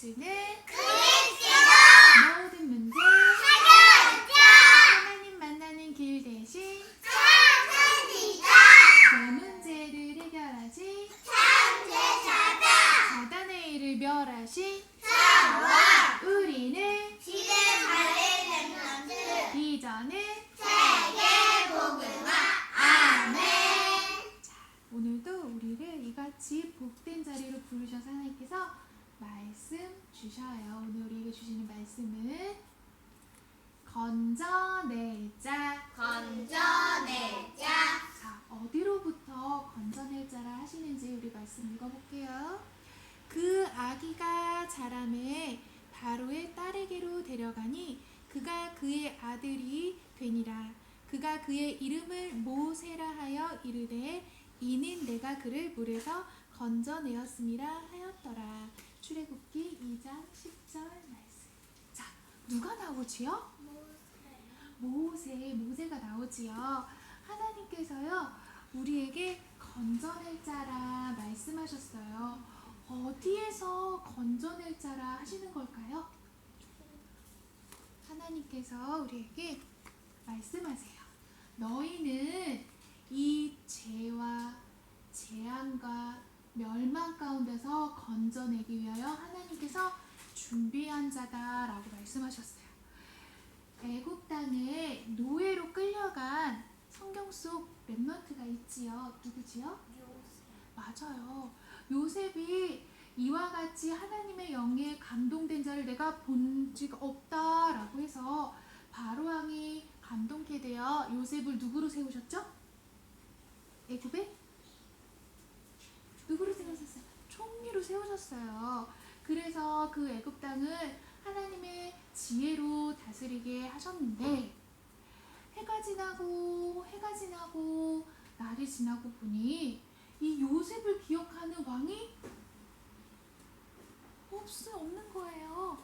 예수는 그리스도 모든 문제 해결자 하나님 만나는 길 대신 천사이다 그 문제를 해결하지 천재자다 사단의 일을 멸하신 사와 우리는 지대 발레 랩런트 이전은 세계 복음화 아멘. 오늘도 우리를 이같이 복된 자리로 부르셔서 하나님께서 말씀 주셔요. 오늘 우리에게 주시는 말씀은 건져낼 자. 건져내자 자, 어디로부터 건져낼 자라 하시는지 우리 말씀 읽어볼게요. 그 아기가 자라매 바로의 딸에게로 데려가니 그가 그의 아들이 되니라. 그가 그의 이름을 모세라 하여 이르되 이는 내가 그를 물에서 건져내었음이라 하였더라. 출애굽기 2장 10절 말씀. 자, 누가 나오지요? 모세가 나오지요. 하나님께서요 우리에게 건져낼 자라 말씀하셨어요. 어디에서 건져낼 자라 하시는 걸까요? 하나님께서 우리에게 말씀하세요. 너희는 이 죄와 재앙과 멸망 가운데서 건져내기 위하여 하나님께서 준비한 자다라고 말씀하셨어요. 애굽 땅에 노예로 끌려간 성경 속 렘넌트가 있지요. 누구지요? 맞아요. 요셉이 이와 같이 하나님의 영에 감동된 자를 내가 본 적 없다라고 해서 바로왕이 감동케 되어 요셉을 누구로 세우셨죠? 애굽에? 누구로 세우셨어요? 총리로 세우셨어요. 그래서 그 애굽 땅을 하나님의 지혜로 다스리게 하셨는데 해가 지나고 날이 지나고 보니 이 요셉을 기억하는 왕이 없는 거예요.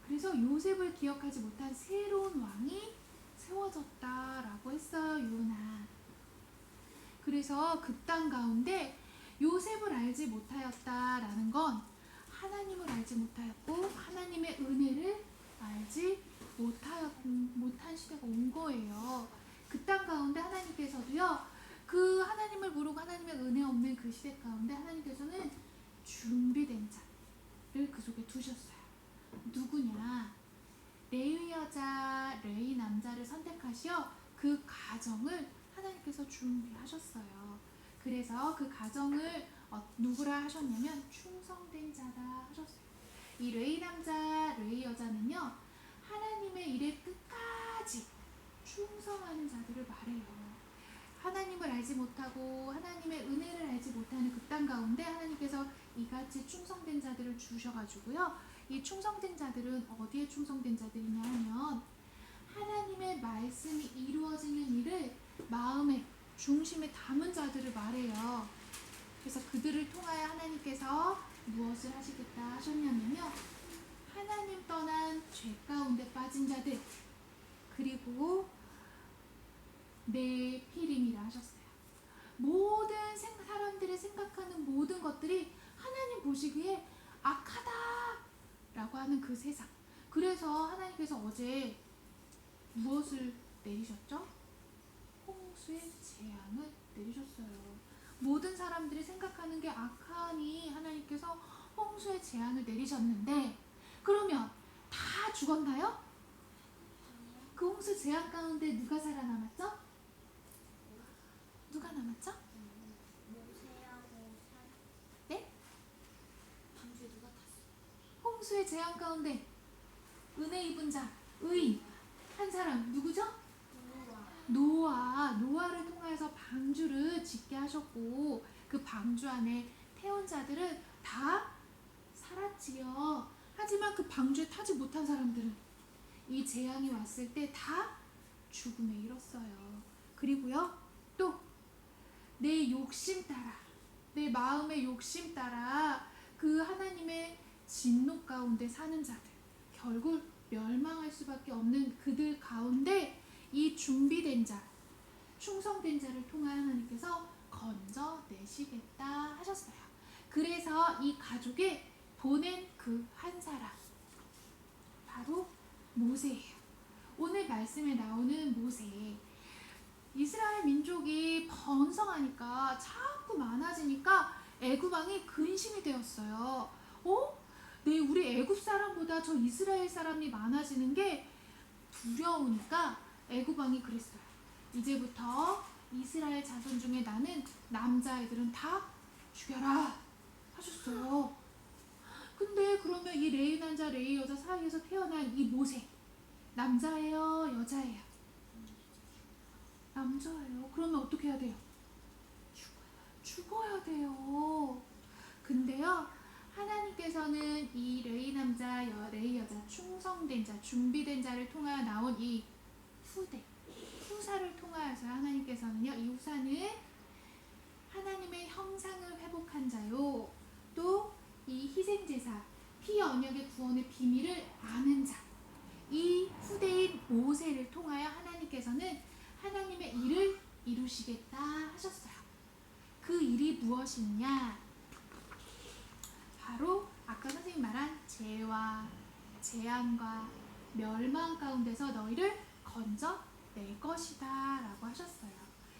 그래서 요셉을 기억하지 못한 새로운 왕이 세워졌다라고 했어요. 요나. 그래서 그 땅 가운데 요셉을 알지 못하였다라는 건 하나님을 알지 못하였고 하나님의 은혜를 알지 못한 시대가 온 거예요. 그 땅 가운데 하나님께서도요 그 하나님을 모르고 하나님의 은혜 없는 그 시대 가운데 하나님께서는 준비된 자를 그 속에 두셨어요. 누구냐? 레위 여자, 레위 남자를 선택하시어 그 가정을 하나님께서 준비하셨어요. 그래서 그 가정을 누구라 하셨냐면 충성된 자다 하셨어요. 이 레위 남자, 레위 여자는요 하나님의 일에 끝까지 충성하는 자들을 말해요. 하나님을 알지 못하고 하나님의 은혜를 알지 못하는 그 땅 가운데 하나님께서 이같이 충성된 자들을 주셔가지고요. 이 충성된 자들은 어디에 충성된 자들이냐 하면 하나님의 말씀이 이루어지는 일을 마음의 중심에 담은 자들을 말해요. 그래서 그들을 통하여 하나님께서 무엇을 하시겠다 하셨냐면요. 하나님 떠난 죄 가운데 빠진 자들 그리고 내 피림이라 하셨어요. 모든 사람들이 생각하는 모든 것들이 하나님 보시기에 악하다 라고 하는 그 세상. 그래서 하나님께서 어제 무엇을 내리셨죠? 홍수의 재앙을 내리셨어요. 모든 사람들이 생각하는 게 악하니 하나님께서 홍수의 재앙을 내리셨는데 그러면 다 죽었나요? 그 홍수 재앙 가운데 누가 살아남았죠? 누가 남았죠? 네? 홍수의 재앙 가운데 은혜 입은 자, 의인 한 사람 누구죠? 노아를 통해서 방주를 짓게 하셨고 그 방주 안에 태운 자들은 다 살았지요. 하지만 그 방주에 타지 못한 사람들은 이 재앙이 왔을 때 다 죽음에 이뤘어요. 그리고요 또 내 욕심 따라 내 마음의 욕심 따라 그 하나님의 진노 가운데 사는 자들 결국 멸망할 수밖에 없는 그들 가운데 이 준비된 자 충성된 자를 통하여 하나님께서 건져내시겠다 하셨어요. 그래서 이 가족에 보낸 그 한 사람 모세예요. 오늘 말씀에 나오는 모세. 이스라엘 민족이 번성하니까 자꾸 많아지니까 애굽 왕이 근심이 되었어요. 우리 애굽 사람보다 저 이스라엘 사람이 많아지는 게 두려우니까 애굽 왕이 그랬어요. 이제부터 이스라엘 자손 중에 나는 남자애들은 다 죽여라 하셨어요. 근데 그러면 이 레위 남자 레위 여자 사이에서 태어난 이 모세, 남자예요 여자예요? 남자예요. 그러면 어떻게 해야 돼요? 죽어야 돼요. 근데요, 하나님께서는 이 레위 남자 레위 여자, 충성된 자, 준비된 자를 통하여 나온 이 후사를 통하여서 하나님께서는요, 이 후사는 하나님의 형상을 회복한 자요, 또 이 희생제사, 피 언약의 구원의 비밀을 아는 자, 이 후대인 모세를 통하여 하나님께서는 하나님의 일을 이루시겠다 하셨어요. 그 일이 무엇이냐? 바로 아까 선생님 말한 죄와 재앙과 멸망 가운데서 너희를 건져낼 것이다 라고 하셨어요.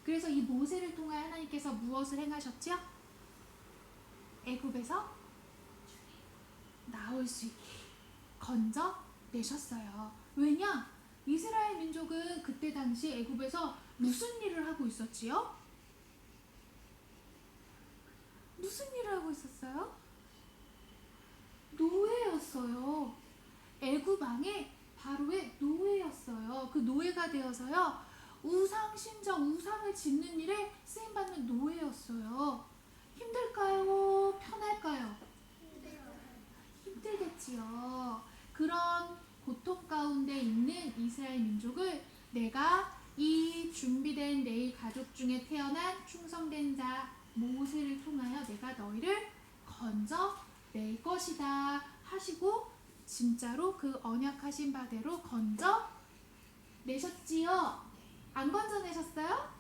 그래서 이 모세를 통하여 하나님께서 무엇을 행하셨죠? 애굽에서 나올 수 있게 건져내셨어요. 왜냐? 이스라엘 민족은 그때 당시 애굽에서 무슨 일을 하고 있었지요? 무슨 일을 하고 있었어요? 노예였어요. 애굽 왕의 바로의 노예였어요. 그 노예가 되어서요, 우상 신정, 우상을 짓는 일에 쓰임받는 노예였어요. 힘들까요? 편할까요? 힘들겠지요. 그런 고통 가운데 있는 이스라엘 민족을 내가 이 준비된 내 가족 중에 태어난 충성된 자 모세를 통하여 내가 너희를 건져낼 것이다 하시고 진짜로 그 언약하신 바대로 건져내셨지요? 안 건져내셨어요?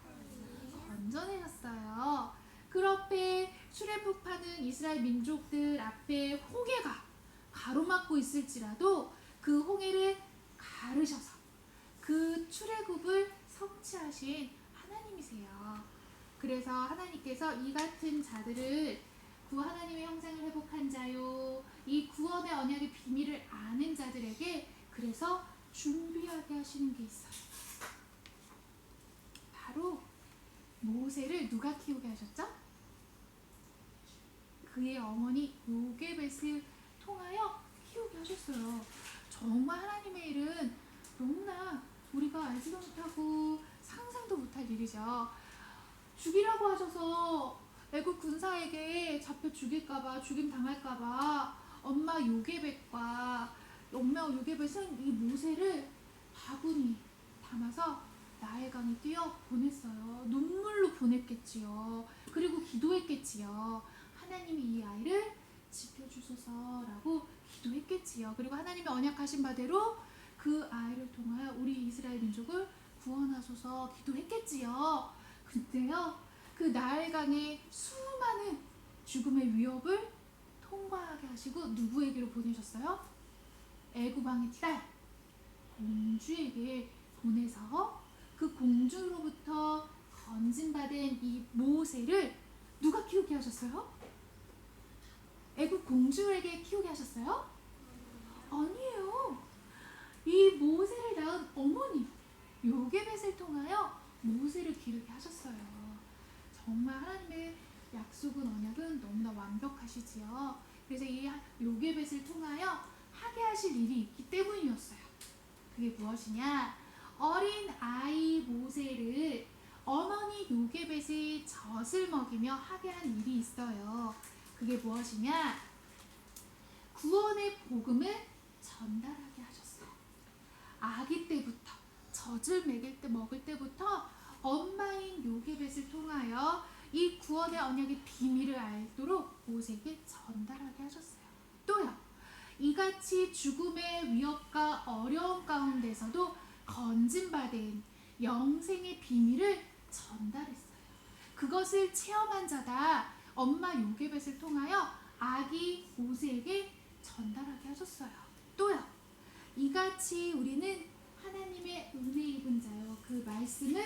건져내셨어요. 그 앞에 출애굽하는 이스라엘 민족들 앞에 홍해가 가로막고 있을지라도 그 홍해를 가르셔서 그 출애굽을 성취하신 하나님이세요. 그래서 하나님께서 이 같은 자들을 구 하나님의 형상을 회복한 자요, 이 구원의 언약의 비밀을 아는 자들에게 그래서 준비하게 하시는 게 있어요. 바로 모세를 누가 키우게 하셨죠? 그의 어머니 요게벳을 통하여 키우게 하셨어요. 정말 하나님의 일은 너무나 우리가 알지도 못하고 상상도 못할 일이죠. 죽이라고 하셔서 애굽 군사에게 잡혀 죽일까봐, 죽임 당할까봐 엄마 요게벳과 엄마 요게벳은 이 모세를 바구니 담아서 나일강에 뛰어 보냈어요. 눈물로 보냈겠지요. 그리고 기도했겠지요. 하나님이 이 아이를 지켜주소서라고 기도했겠지요. 그리고 하나님의 언약하신 바대로 그 아이를 통하여 우리 이스라엘 민족을 구원하소서 기도했겠지요. 근데요, 그 나일강의 수많은 죽음의 위협을 통과하게 하시고 누구에게로 보내셨어요? 애굽 왕의 딸 공주에게 보내서 그 공주로부터 건진받은 이 모세를 누가 키우게 하셨어요? 애굽 공주에게 키우게 하셨어요? 아니에요. 이 모세를 낳은 어머니 요게벳을 통하여 모세를 기르게 하셨어요. 정말 하나님의 약속은 언약은 너무나 완벽하시지요. 그래서 이 요게벳을 통하여 하게 하실 일이 있기 때문이었어요. 그게 무엇이냐? 어린 아이 모세를 어머니 요게벳이 젖을 먹이며 하게 한 일이 있어요. 그게 무엇이냐? 구원의 복음을 전달하게 하셨어요. 아기 때부터 젖을 먹을 때부터 엄마인 요게벳을 통하여 이 구원의 언약의 비밀을 알도록 모세에게 전달하게 하셨어요. 또요, 이같이 죽음의 위협과 어려움 가운데서도 건진받은 영생의 비밀을 전달했어요. 그것을 체험한 자다 엄마 요게벳을 통하여 아기 모세에게 전달하게 하셨어요. 또요, 이 이같이 우리는 하나님의 은혜 입은 자요. 그 말씀을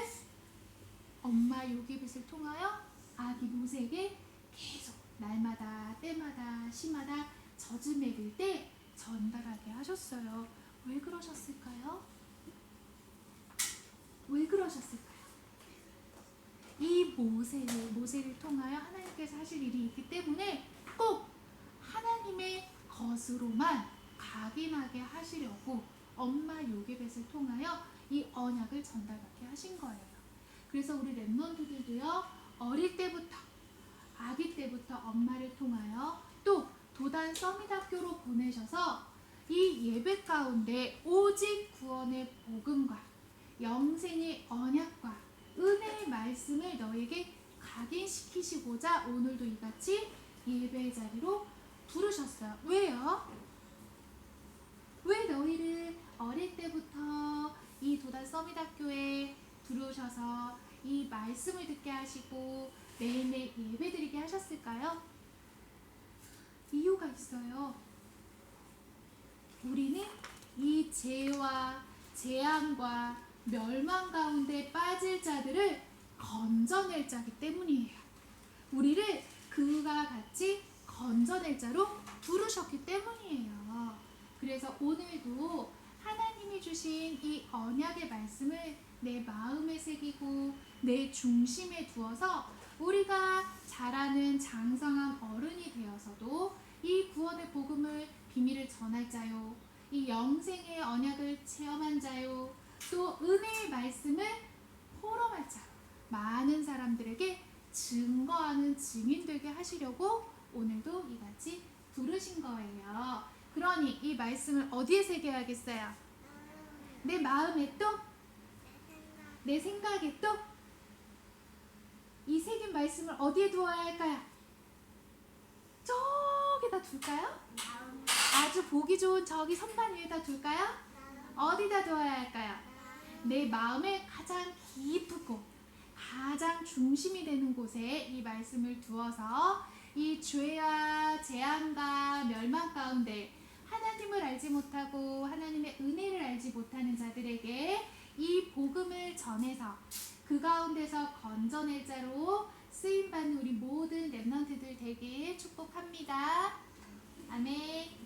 엄마 요기벳을 통하여 아기 모세에게 계속 날마다 때마다 시마다 젖을 먹일 때 전달하게 하셨어요. 왜 그러셨을까요? 왜 그러셨을까요? 이 모세를 통하여 하나님께서 하실 일이 있기 때문에 꼭 하나님의 것으로만 각인하게 하시려고 엄마 요게벳을 통하여 이 언약을 전달받게 하신 거예요. 그래서 우리 랩런트들도요, 어릴 때부터 아기 때부터 엄마를 통하여 또 도단 서밋학교로 보내셔서 이 예배 가운데 오직 구원의 복음과 영생의 언약과 은혜의 말씀을 너에게 각인시키시고자 오늘도 이같이 예배의 자리로 부르셨어요. 왜요? 왜 너희를 어릴 때부터 이 도단 서밋학교에 부르셔서 이 말씀을 듣게 하시고 매일매일 예배드리게 하셨을까요? 이유가 있어요. 우리는 이 죄와 재앙과 멸망 가운데 빠질 자들을 건져낼 자기 때문이에요. 우리를 그와 같이 건져낼 자로 부르셨기 때문이에요. 그래서 오늘도 하나님이 주신 이 언약의 말씀을 내 마음에 새기고 내 중심에 두어서 우리가 자라는 장성한 어른이 되어서도 이 구원의 복음을 비밀을 전할 자요, 이 영생의 언약을 체험한 자요, 또 은혜의 말씀을 포럼할 자, 많은 사람들에게 증거하는 증인 되게 하시려고 오늘도 이같이 부르신 거예요. 그러니 이 말씀을 어디에 새겨야겠어요? 내 마음에 또? 내 생각에 또? 이 새긴 말씀을 어디에 두어야 할까요? 저기다 둘까요? 아주 보기 좋은 저기 선반 위에다 둘까요? 어디다 두어야 할까요? 내 마음의 가장 깊고 가장 중심이 되는 곳에 이 말씀을 두어서 이 죄와 재앙과 멸망 가운데 하나님을 알지 못하고 하나님의 은혜를 알지 못하는 자들에게 이 복음을 전해서 그 가운데서 건져낼 자로 쓰임받는 우리 모든 랩런트들 되길 축복합니다. 아멘.